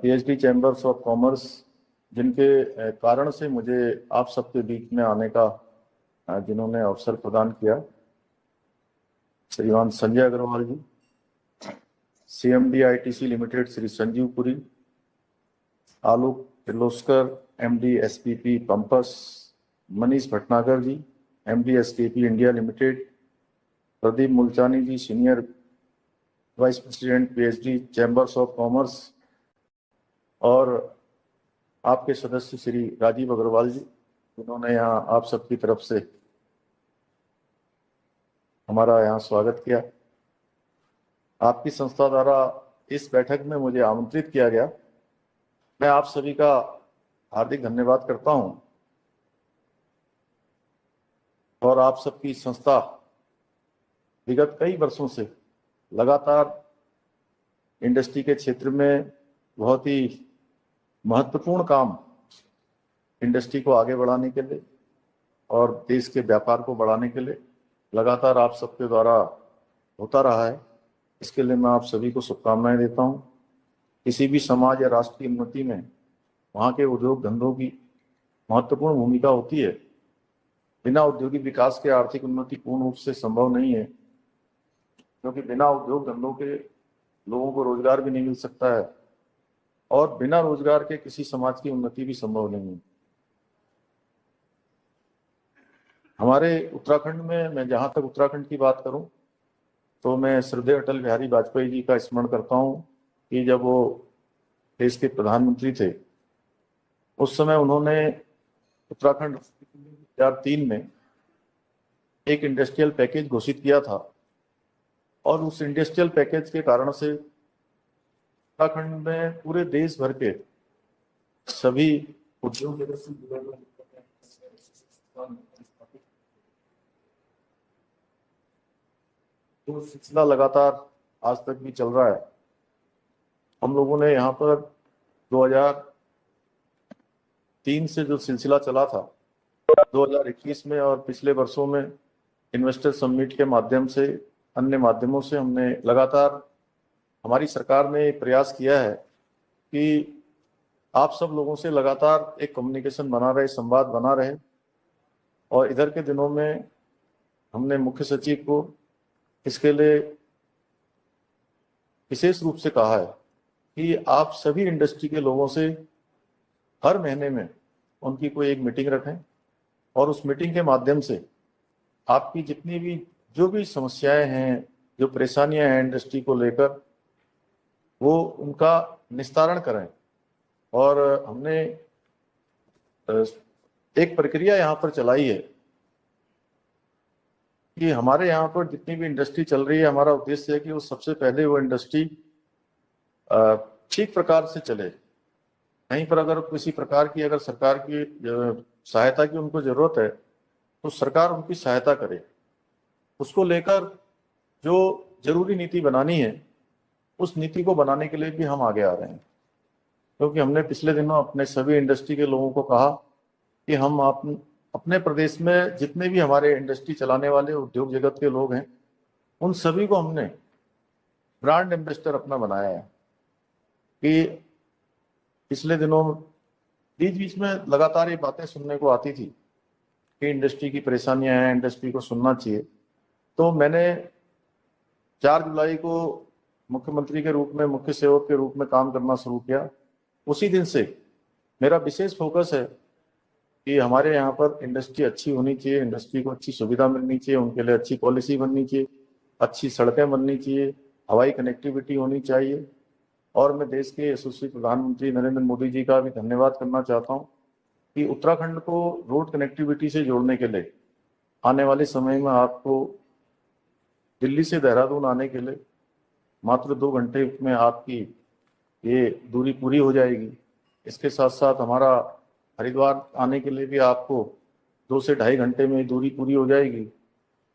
PhD chambers of commerce, जिनके कारण से मुझे आप सबके बीच में आने का जिन्होंने अवसर प्रदान किया, Shriman Sanjay Agarwal ji, CMD ITC limited Shri Sanjeev Puri, Alok Kirloskar MD SPP pumps, Manish Bhatnagar ji MD SKP India limited, Pradeep Mulchani ji senior vice president PHD chambers of commerce, और आपके सदस्य श्री राजीव अग्रवाल जी, जिन्होंने यहाँ आप सबकी तरफ से हमारा यहाँ स्वागत किया। आपकी संस्था द्वारा इस बैठक में मुझे आमंत्रित किया गया, मैं आप सभी का हार्दिक धन्यवाद करता हूं। और आप सबकी संस्था विगत कई वर्षों से लगातार इंडस्ट्री के क्षेत्र में बहुत ही महत्वपूर्ण काम इंडस्ट्री को आगे बढ़ाने के लिए और देश के व्यापार को बढ़ाने के लिए लगातार आप सबके द्वारा होता रहा है। इसके लिए मैं आप सभी को शुभकामनाएं देता हूं। किसी भी समाज या राष्ट्र की उन्नति में वहाँ के उद्योग धंधों की महत्वपूर्ण भूमिका होती है। बिना औद्योगिक विकास के आर्थिक उन्नति पूर्ण रूप से संभव नहीं है, क्योंकि बिना उद्योग धंधों के लोगों को रोजगार भी नहीं मिल सकता है और बिना रोजगार के किसी समाज की उन्नति भी संभव नहीं है। हमारे उत्तराखंड में, मैं जहाँ तक उत्तराखंड की बात करूँ तो मैं श्रद्धेय अटल बिहारी वाजपेयी जी का स्मरण करता हूँ कि जब वो देश के प्रधानमंत्री थे उस समय उन्होंने उत्तराखंड 2003 में एक इंडस्ट्रियल पैकेज घोषित किया था और उस इंडस्ट्रियल पैकेज के कारण से उत्तराखंड में पूरे देश भर के सभी उद्योग तो सिलसिला लगातार आज तक भी चल रहा है। हम लोगों ने यहाँ पर 2003 से जो सिलसिला चला था 2021 में और पिछले वर्षों में इन्वेस्टर समिट के माध्यम से, अन्य माध्यमों से हमने लगातार, हमारी सरकार ने प्रयास किया है कि आप सब लोगों से लगातार एक कम्युनिकेशन बना रहे, संवाद बना रहे। और इधर के दिनों में हमने मुख्य सचिव को इसके लिए विशेष रूप से कहा है कि आप सभी इंडस्ट्री के लोगों से हर महीने में उनकी कोई एक मीटिंग रखें और उस मीटिंग के माध्यम से आपकी जितनी भी जो भी समस्याएं हैं, जो परेशानियां हैं इंडस्ट्री को लेकर, वो उनका निस्तारण करें। और हमने एक प्रक्रिया यहाँ पर चलाई है कि हमारे यहाँ पर जितनी भी इंडस्ट्री चल रही है, हमारा उद्देश्य है कि वो सबसे पहले वो इंडस्ट्री ठीक प्रकार से चले। कहीं पर अगर किसी प्रकार की अगर सरकार की सहायता की उनको जरूरत है तो सरकार उनकी सहायता करे। उसको लेकर जो जरूरी नीति बनानी है उस नीति को बनाने के लिए भी हम आगे आ रहे हैं, क्योंकि हमने पिछले दिनों अपने सभी इंडस्ट्री के लोगों को कहा कि हम अपने प्रदेश में जितने भी हमारे इंडस्ट्री चलाने वाले उद्योग जगत के लोग हैं उन सभी को हमने ब्रांड एम्बेसडर अपना बनाया है। कि पिछले दिनों बीच बीच में लगातार ये बातें सुनने को आती थी कि इंडस्ट्री की परेशानियां हैं, इंडस्ट्री को सुनना चाहिए। तो मैंने 4 जुलाई को मुख्यमंत्री के रूप में, मुख्य सेवक के रूप में काम करना शुरू किया। उसी दिन से मेरा विशेष फोकस है कि हमारे यहाँ पर इंडस्ट्री अच्छी होनी चाहिए, इंडस्ट्री को अच्छी सुविधा मिलनी चाहिए, उनके लिए अच्छी पॉलिसी बननी चाहिए, अच्छी सड़कें बननी चाहिए, हवाई कनेक्टिविटी होनी चाहिए। और मैं देश के यशस्वी प्रधानमंत्री नरेंद्र मोदी जी का भी धन्यवाद करना चाहता हूँ कि उत्तराखंड को रोड कनेक्टिविटी से जोड़ने के लिए आने वाले समय में आपको दिल्ली से देहरादून आने के लिए मात्र 2 घंटे में आपकी ये दूरी पूरी हो जाएगी। इसके साथ साथ हमारा हरिद्वार आने के लिए भी आपको 2 से 2.5 घंटे में दूरी पूरी हो जाएगी।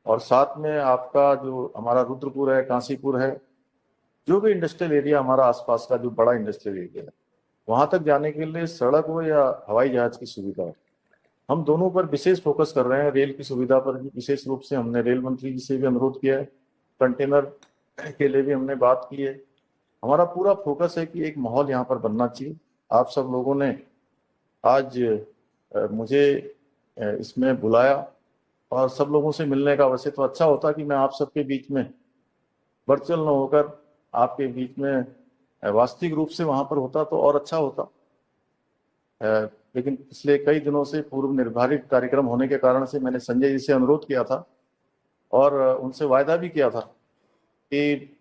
और साथ में आपका जो हमारा रुद्रपुर है, काशीपुर है, जो भी इंडस्ट्रियल एरिया हमारा आसपास का जो बड़ा इंडस्ट्रियल एरिया है, वहां तक जाने के लिए सड़क हो या हवाई जहाज की सुविधा हो, हम दोनों पर विशेष फोकस कर रहे हैं। रेल की सुविधा पर भी विशेष रूप से हमने रेल मंत्री जी से भी अनुरोध किया है, कंटेनर के लिए भी हमने बात की है। हमारा पूरा फोकस है कि एक माहौल यहाँ पर बनना चाहिए। आप सब लोगों ने आज मुझे इसमें बुलाया और सब लोगों से मिलने का, वैसे तो अच्छा होता कि मैं आप सबके बीच में वर्चुअल न होकर आपके बीच में वास्तविक रूप से वहां पर होता तो और अच्छा होता। लेकिन पिछले कई दिनों से पूर्व निर्धारित कार्यक्रम होने के कारण से मैंने संजय जी से अनुरोध किया था और उनसे वायदा भी किया था कि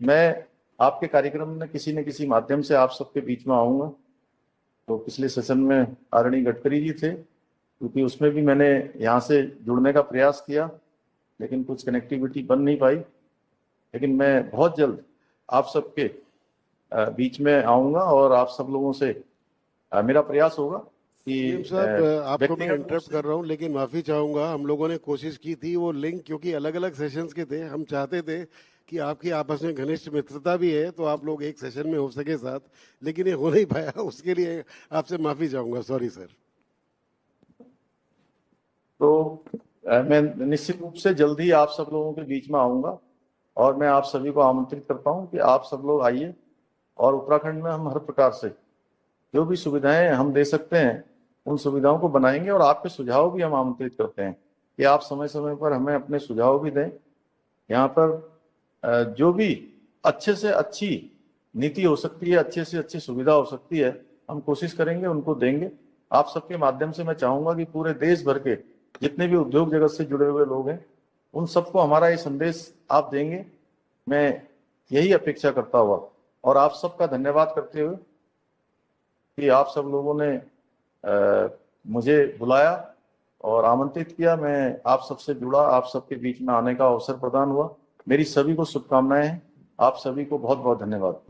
मैं आपके कार्यक्रम में किसी न किसी माध्यम से आप सबके बीच में आऊँगा। तो पिछले सेशन में आदरणीय गडकरी जी थे, क्योंकि उसमें भी मैंने यहाँ से जुड़ने का प्रयास किया, लेकिन कुछ कनेक्टिविटी बन नहीं पाई। लेकिन मैं बहुत जल्द आप सबके बीच में आऊँगा और आप सब लोगों से मेरा प्रयास होगा कि साहब, आपको मैं इंटरप्ट कर रहा हूँ, लेकिन माफी चाहूंगा। हम लोगों ने कोशिश की थी वो लिंक, क्योंकि अलग अलग सेशंस के थे, हम चाहते थे कि आपकी आपस में घनिष्ठ मित्रता भी है तो आप लोग एक सेशन में हो सके साथ, लेकिन ये हो नहीं पाया। उसके लिए आपसे माफी चाहूंगा, सॉरी सर। तो मैं निश्चित रूप से जल्द ही आप सब लोगों के बीच में आऊँगा और मैं आप सभी को आमंत्रित करता हूँ कि आप सब लोग आइए और उत्तराखंड में हम हर प्रकार से जो भी सुविधाएं हम दे सकते हैं उन सुविधाओं को बनाएंगे और आपके सुझाव भी हम आमंत्रित करते हैं कि आप समय समय पर हमें अपने सुझाव भी दें। यहाँ पर जो भी अच्छे से अच्छी नीति हो सकती है, अच्छे से अच्छी सुविधा हो सकती है, हम कोशिश करेंगे उनको देंगे। आप सबके माध्यम से मैं चाहूंगा कि पूरे देश भर के जितने भी उद्योग जगत से जुड़े हुए लोग हैं उन सबको हमारा ये संदेश आप देंगे, मैं यही अपेक्षा करता हुआ और आप सबका धन्यवाद करते हुए कि आप सब लोगों ने मुझे बुलाया और आमंत्रित किया, मैं आप सबसे जुड़ा, आप सबके बीच में आने का अवसर प्रदान हुआ। मेरी सभी को शुभकामनाएं हैं। आप सभी को बहुत बहुत धन्यवाद।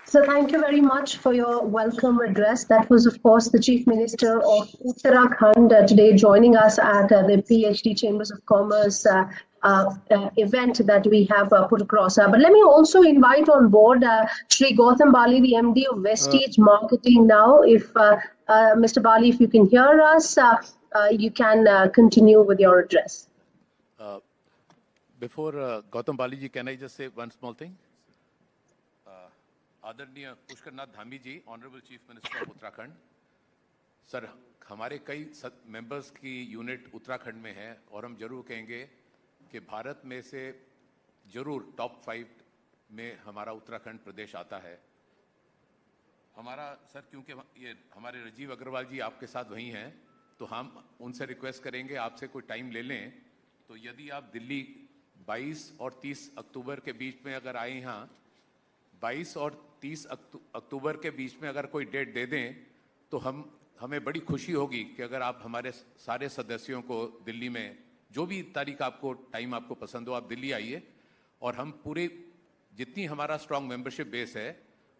So thank you very much for your welcome address. That was, of course, the Chief Minister of Uttarakhand today joining us at the PhD Chambers of Commerce event that we have put across. But let me also invite on board Shri Gautam Bali, the MD of Vestige Marketing now. If Mr. Bali, if you can hear us, you can continue with your address. Before Gautam Bali ji, can I just say one small thing? आदरणीय Pushkar Nath Dhami ji, honourable chief minister of Uttarakhand sir, हमारे कई members की unit Uttarakhand में है और हम जरूर कहेंगे कि भारत में से जरूर टॉप 5 में हमारा उत्तराखंड प्रदेश आता है। हमारा सर, क्योंकि ये हमारे राजीव अग्रवाल जी आपके साथ वहीं हैं, तो हम उनसे रिक्वेस्ट करेंगे आपसे कोई टाइम ले लें। तो यदि आप दिल्ली 22 और 30 अक्टूबर के बीच में अगर आए, यहाँ 22 और 30 अक्टूबर के बीच में अगर कोई डेट दे दें तो हमें बड़ी खुशी होगी कि अगर आप हमारे सारे सदस्यों को दिल्ली में जो भी तारीख आपको, टाइम आपको पसंद हो, आप दिल्ली आइए और हम पूरे जितनी हमारा स्ट्रांग मेंबरशिप बेस है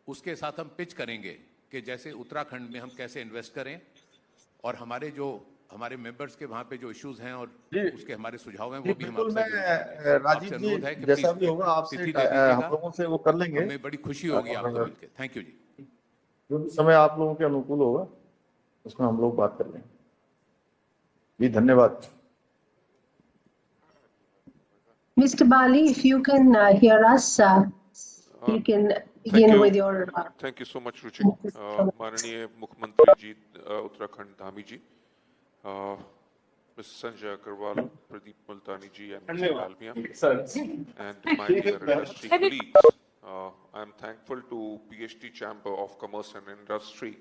उसके साथ हम पिच करेंगे कि जैसे उत्तराखंड में हम कैसे इन्वेस्ट करें और हमारे मेंबर्स के वहाँ पे जो इश्यूज हैं और उसके हमारे सुझाव हैं वो भी हम आपसे राजीव जी, जैसा भी होगा आपसे हम लोगों से वो कर लेंगे। हमें बड़ी खुशी होगी आपको मिलकर। थैंक यू जी। जो भी समय आप लोगों के अनुकूल होगा उसमें हम लोग बात कर लेंगे जी। धन्यवाद। Mr. Bali, if you can hear us, you can begin with your. Thank you so much, Ruchi. माननीय मुख्यमंत्री जी उत्तराखंड धामी जी, Mr. Sanjay Agarwal, Pradeep Multani ji, and Mr. Dalmia, and my dear industry colleagues, I am thankful to PhD Chamber of Commerce and Industry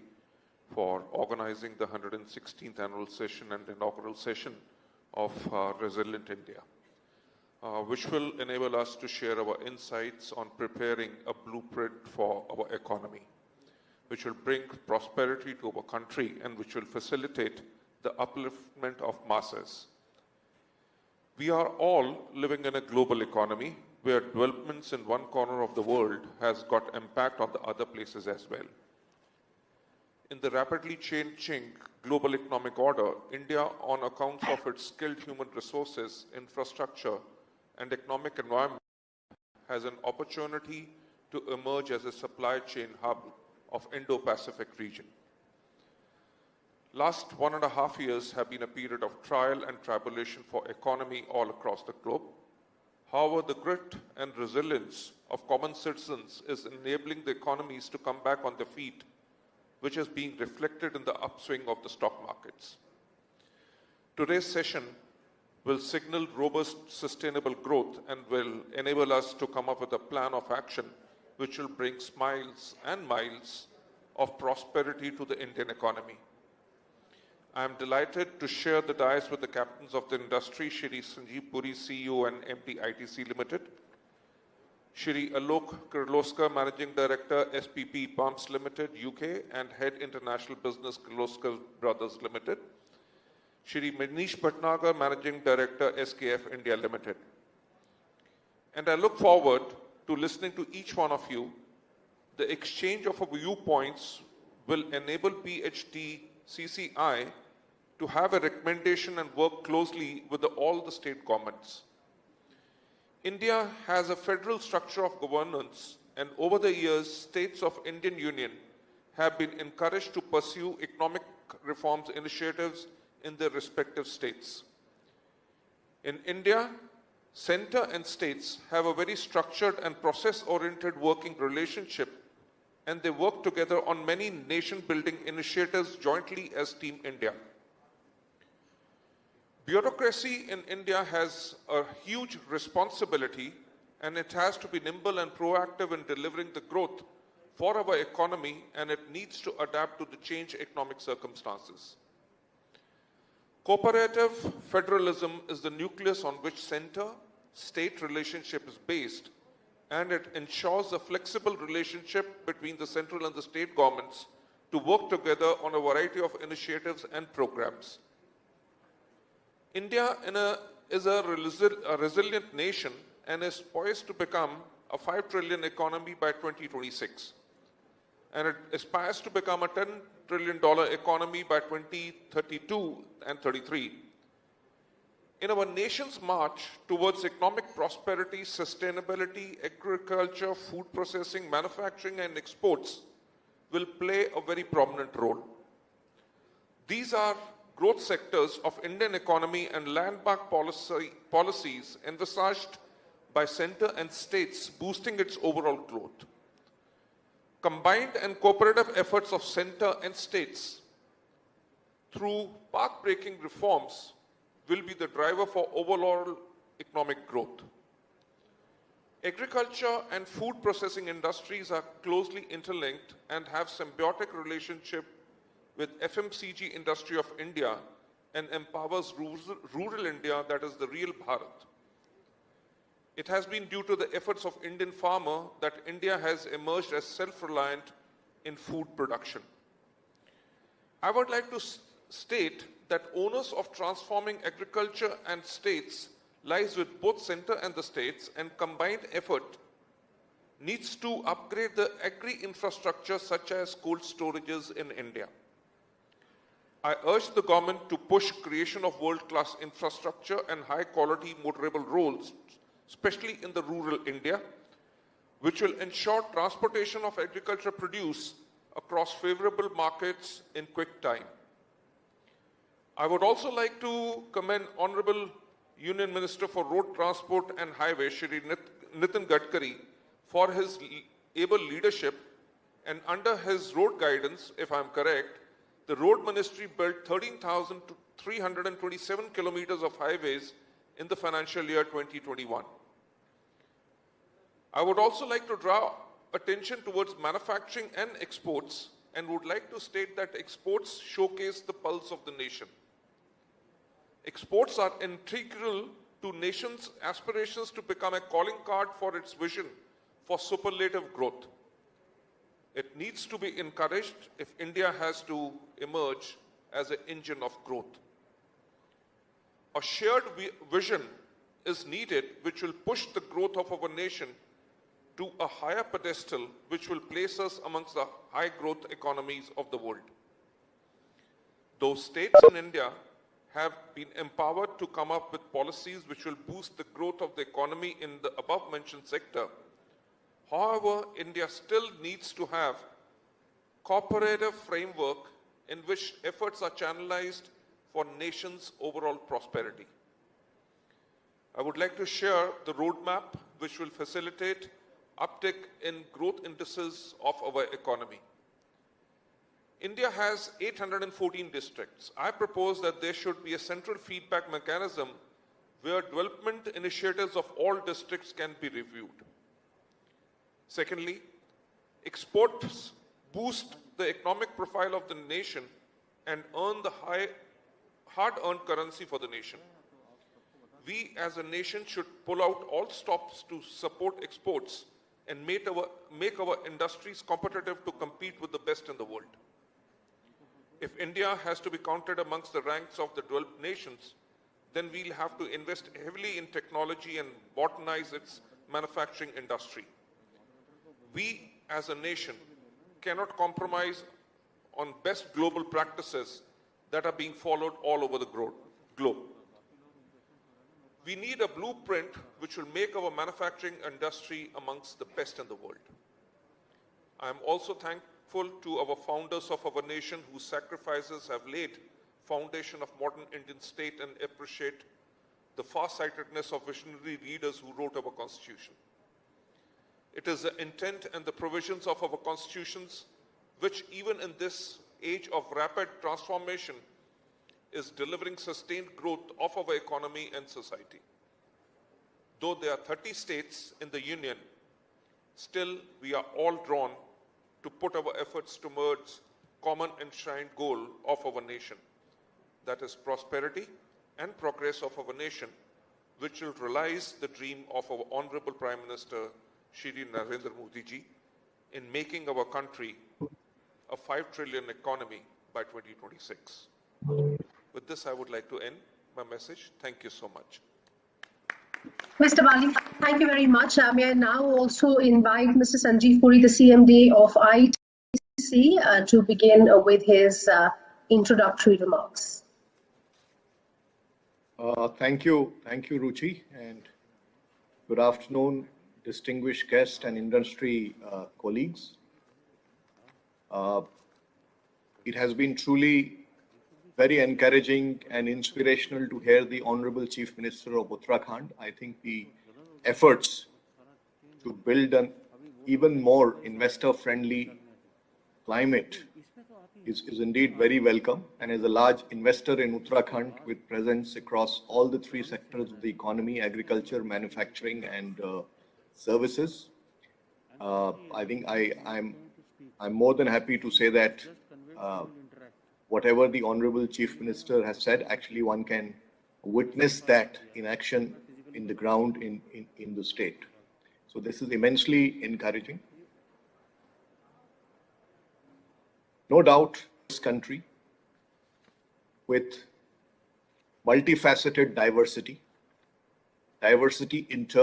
for organizing the 116th annual session and inaugural session of Resilient India, which will enable us to share our insights on preparing a blueprint for our economy, which will bring prosperity to our country and which will facilitate the upliftment of masses. We are all living in a global economy where developments in one corner of the world has got impact on the other places as well. In the rapidly changing global economic order, India, on account of its skilled human resources, infrastructure, and economic environment, has an opportunity to emerge as a supply chain hub of Indo-Pacific region. Last 1.5 years have been a period of trial and tribulation for economy all across the globe. However, the grit and resilience of common citizens is enabling the economies to come back on their feet, which is being reflected in the upswing of the stock markets. Today's session will signal robust, sustainable growth and will enable us to come up with a plan of action which will bring smiles and miles of prosperity to the Indian economy. I am delighted to share the dais with the captains of the industry, Shri Sanjeev Puri, CEO and MD ITC Limited, Shri Alok Kirloskar, Managing Director, SPP Pumps Limited, UK, and Head International Business, Kirloskar Brothers Limited, Shri Manish Bhatnagar, Managing Director, SKF India Limited. And I look forward to listening to each one of you. The exchange of viewpoints will enable PHD CCI to have a recommendation and work closely with all the state governments. India has a federal structure of governance, and over the years, states of Indian Union have been encouraged to pursue economic reforms initiatives in their respective states. In India, center and states have a very structured and process-oriented working relationship, and they work together on many nation-building initiatives jointly as Team India. Bureaucracy in India has a huge responsibility, and it has to be nimble and proactive in delivering the growth for our economy, and it needs to adapt to the changed economic circumstances. Cooperative federalism is the nucleus on which center-state relationship is based, and it ensures a flexible relationship between the central and the state governments to work together on a variety of initiatives and programs. India is a resilient nation and is poised to become a 5 trillion economy by 2026. And it aspires to become a $10 trillion economy by 2032 and 33. In our nation's march towards economic prosperity, sustainability, agriculture, food processing, manufacturing, and exports will play a very prominent role. These are growth sectors of Indian economy and landmark policies envisaged by center and states, boosting its overall growth. Combined and cooperative efforts of center and states through path-breaking reforms will be the driver for overall economic growth. Agriculture and food processing industries are closely interlinked and have symbiotic relationship with FMCG industry of India and empowers rural India, that is the real Bharat. It has been due to the efforts of Indian farmer that India has emerged as self-reliant in food production. I would like to state that onus of transforming agriculture and states lies with both center and the states, and combined effort needs to upgrade the agri-infrastructure such as cold storages in India. I urge the government to push creation of world-class infrastructure and high-quality motorable roads, especially in the rural India, which will ensure transportation of agriculture produce across favorable markets in quick time. I would also like to commend Honorable Union Minister for Road Transport and Highways, Shri Nitin Gadkari, for his able leadership, and under his road guidance, if I'm correct, the Road Ministry built 13,327 kilometers of highways in the financial year 2021. I would also like to draw attention towards manufacturing and exports, and would like to state that exports showcase the pulse of the nation. Exports are integral to nation's aspirations to become a calling card for its vision for superlative growth. It needs to be encouraged if India has to emerge as an engine of growth. A shared vision is needed which will push the growth of our nation to a higher pedestal, which will place us amongst the high growth economies of the world. Those states in India have been empowered to come up with policies which will boost the growth of the economy in the above mentioned sector. However, India still needs to have cooperative framework in which efforts are channelized for nation's overall prosperity. I would like to share the roadmap which will facilitate uptick in growth indices of our economy. India has 814 districts. I propose that there should be a central feedback mechanism where development initiatives of all districts can be reviewed. Secondly, exports boost the economic profile of the nation and earn the hard-earned currency for the nation. We as a nation should pull out all stops to support exports and make our industries competitive to compete with the best in the world. If India has to be counted amongst the ranks of the developed nations, then we'll have to invest heavily in technology and modernize its manufacturing industry. We as a nation cannot compromise on best global practices that are being followed all over the globe. We need a blueprint which will make our manufacturing industry amongst the best in the world. I am also thankful to our founders of our nation whose sacrifices have laid foundation of modern Indian state and appreciate the far-sightedness of visionary leaders who wrote our constitution. It is the intent and the provisions of our constitutions which even in this age of rapid transformation is delivering sustained growth of our economy and society. Though there are 30 states in the Union, still we are all drawn to put our efforts towards common enshrined goal of our nation, that is prosperity and progress of our nation, which will realize the dream of our Honorable Prime Minister, Shri Narendra Modi ji, in making our country a 5 trillion economy by 2026. With this, I would like to end my message. Thank you so much. Mr. Bali, thank you very much. May I now also invite Mr. Sanjeev Puri, the CMD of ITC, to begin with his introductory remarks. Thank you, Ruchi, and good afternoon, distinguished guests and industry colleagues. It has been truly very encouraging and inspirational to hear the Honorable Chief Minister of Uttarakhand. I think the efforts to build an even more investor-friendly climate is indeed very welcome. And as a large investor in Uttarakhand with presence across all the three sectors of the economy, agriculture, manufacturing and services, I think I'm more than happy to say that whatever the Honorable Chief Minister has said, actually one can witness that in action in the ground in the state. So this is immensely encouraging. No doubt this country with multifaceted diversity in terms